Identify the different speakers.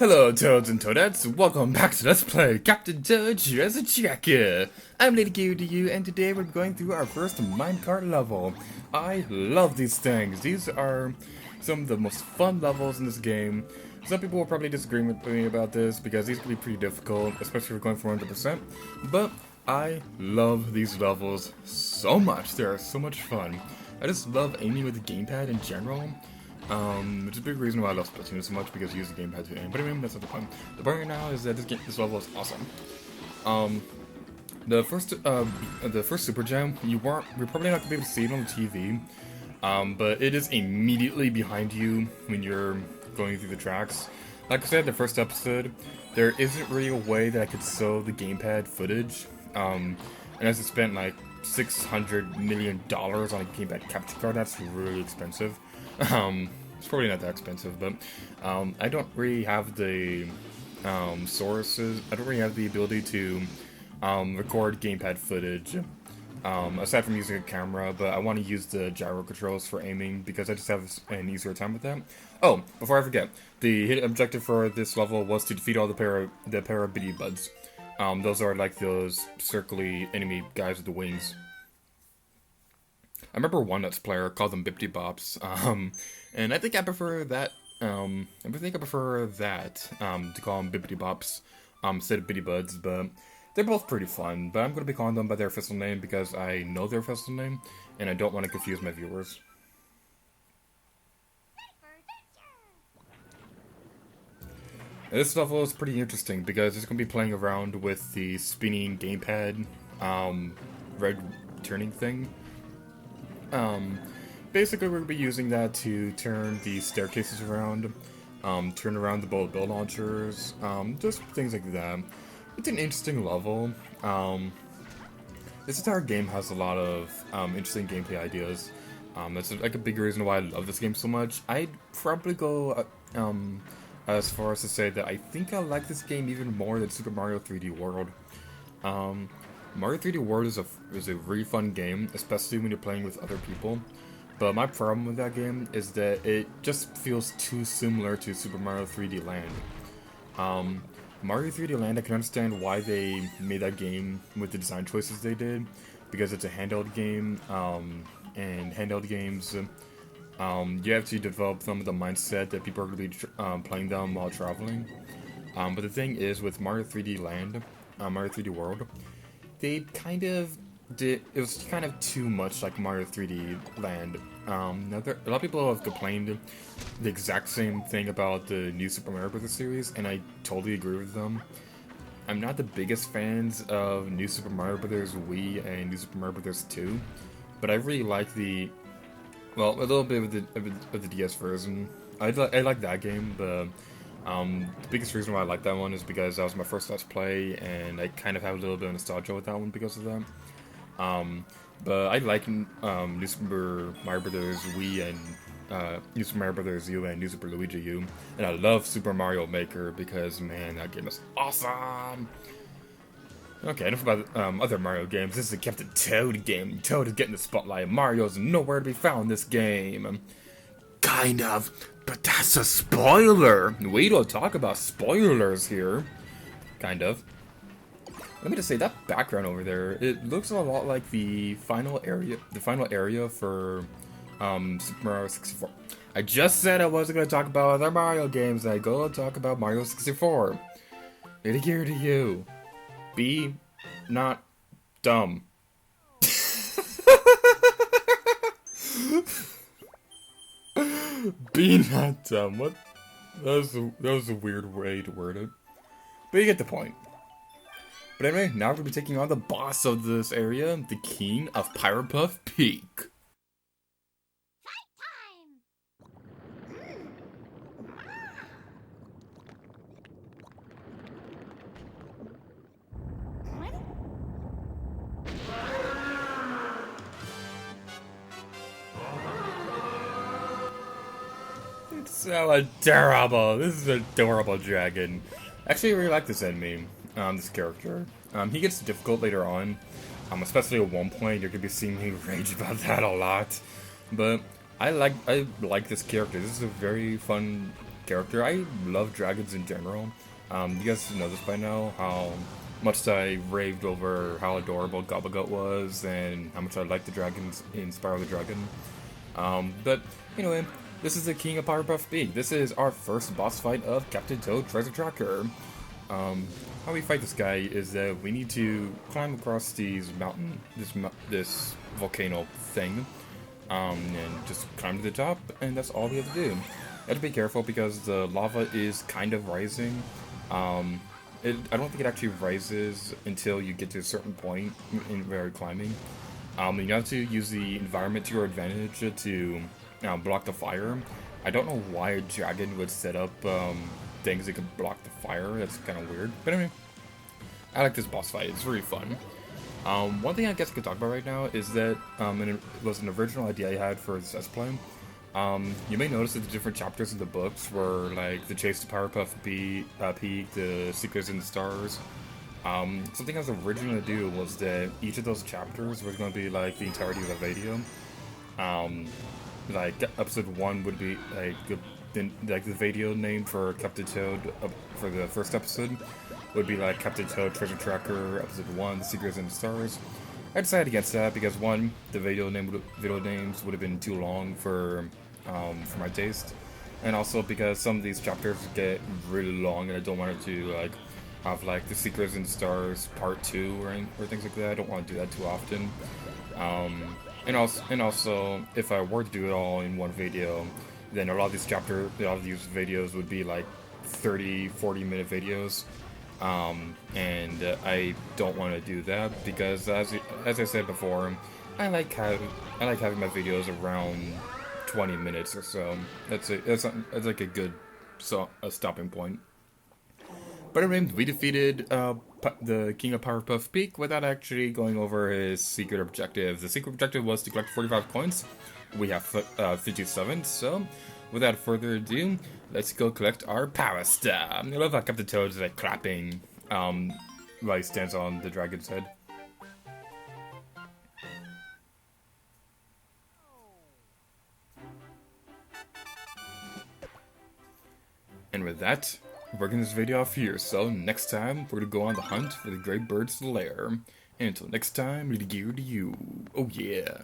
Speaker 1: Hello Toads and Toadettes, welcome back to Let's Play Captain Toad Treasure Tracker. I'm Lady Gear to you, and today we're going through our first minecart level. I love these things. These are some of the most fun levels in this game. Some people will probably disagree with me about this because these can be pretty difficult, especially if we're going for 100%. But I love these levels so much. They are so much fun. I just love aiming with the gamepad in general. Which is a big reason why I love Splatoon so much, because you use the gamepad to aim. But anyway, that's not the point. The point right now is that this level is awesome. The first Super Gem, you're probably not gonna be able to see it on the TV, but it is immediately behind you when you're going through the tracks. Like I said in the first episode, there isn't really a way that I could show the gamepad footage. And as I spent like $600 million on a gamepad capture card, that's really expensive. It's probably not that expensive, but I don't really have the sources. I don't really have the ability to record gamepad footage aside from using a camera. But I want to use the gyro controls for aiming because I just have an easier time with that. Oh, before I forget, the hidden objective for this level was to defeat all the Pyropuff buds. Those are like those circly enemy guys with the wings. I remember one Let's Player called them Bippity Bops, and I think I prefer that. To call them Bippity Bops instead of Bitty Buds, but they're both pretty fun. But I'm going to be calling them by their official name because I know their official name, and I don't want to confuse my viewers. This level is pretty interesting because it's going to be playing around with the spinning gamepad, red turning thing. Basically we're going to be using that to turn the staircases around, turn around the bullet bill launchers, just things like that. It's an interesting level. This entire game has a lot of interesting gameplay ideas. That's like a big reason why I love this game so much. I'd probably go as far as to say that I think I like this game even more than Super Mario 3D World. Mario 3D World is a really fun game, especially when you're playing with other people. But my problem with that game is that it just feels too similar to Super Mario 3D Land. Mario 3D Land, I can understand why they made that game with the design choices they did, because it's a handheld game, and handheld games, you have to develop them with the mindset that people are going to be playing them while traveling. But the thing is, with Mario 3D Land, Mario 3D World, they kind of did, it was kind of too much like Mario 3D Land. Now a lot of people have complained the exact same thing about the new Super Mario Bros. Series, and I totally agree with them. I'm not the biggest fans of New Super Mario Bros. Wii and New Super Mario Bros. 2, but I really like a little bit of the DS version. I like that game, but the biggest reason why I like that one is because that was my first Let's Play, and I kind of have a little bit of nostalgia with that one because of that. But I like New Super Mario Bros. Wii and New Super Mario Bros. U and New Super Luigi U, and I love Super Mario Maker because, man, that game is awesome! Okay, enough about other Mario games. This is a Captain Toad game. Toad is getting the spotlight. Mario's nowhere to be found in this game. Kind of. But that's a spoiler! We don't talk about spoilers here. Kind of. Let me just say, that background over there, it looks a lot like the final area for Super Mario 64. I just said I wasn't going to talk about other Mario games, and I go to talk about Mario 64. Lady Gear to you. Be not dumb. Be not dumb. What? That was a weird way to word it. But you get the point. But anyway, now we're going to be taking on the boss of this area, the king of Pyropuff Peak. It's so adorable. This is an adorable dragon. Actually, I really like this enemy, this character. He gets difficult later on, especially at one point. You're gonna be seeing me rage about that a lot. But I like this character. This is a very fun character. I love dragons in general. You guys know this by now, how much I raved over how adorable Gobblegut was and how much I liked the dragons in Spyro the Dragon. But anyway, this is the King of Pyropuff Peak. This is our first boss fight of Captain Toad Treasure Tracker. How we fight this guy is that we need to climb across these this volcano thing, and just climb to the top, and that's all we have to do. You have to be careful because the lava is kind of rising. I don't think it actually rises until you get to a certain point in where you're climbing. You have to use the environment to your advantage to block the fire. I don't know why a dragon would set up things that could block the fire. That's kind of weird. But anyway, I like this boss fight. It's really fun. One thing I guess I could talk about right now is that it was an original idea I had for this Let's Play. You may notice that the different chapters of the books were like the Chase to Pyropuff Peak, the Secrets in the Stars. Something I was originally to do was that each of those chapters was going to be like the entirety of a video. Like episode 1 would be like the video name for Captain Toad for the first episode would be like Captain Toad Treasure Tracker episode 1, The Secrets in the Stars. I decided against that because one, the video names would have been too long for my taste, and also because some of these chapters get really long, and I don't want it to like have like The Secrets in the Stars Part 2 or things like that. I don't want to do that too often. And also, if I were to do it all in one video, then a lot of these videos would be like 30-40 minute videos. And I don't want to do that because, as I said before, I like having my videos around 20 minutes or so. That's like a good stopping point. But anyway, we defeated the King of Pyropuff Peak without actually going over his secret objective. The secret objective was to collect 45 coins. We have 57, so without further ado, let's go collect our Power Star. I love how Captain Toad is like clapping while he stands on the dragon's head. And with that, we're working this video off here, so next time we're gonna go on the hunt for the Great Bird's lair. And until next time, leave the gear to you. Oh yeah.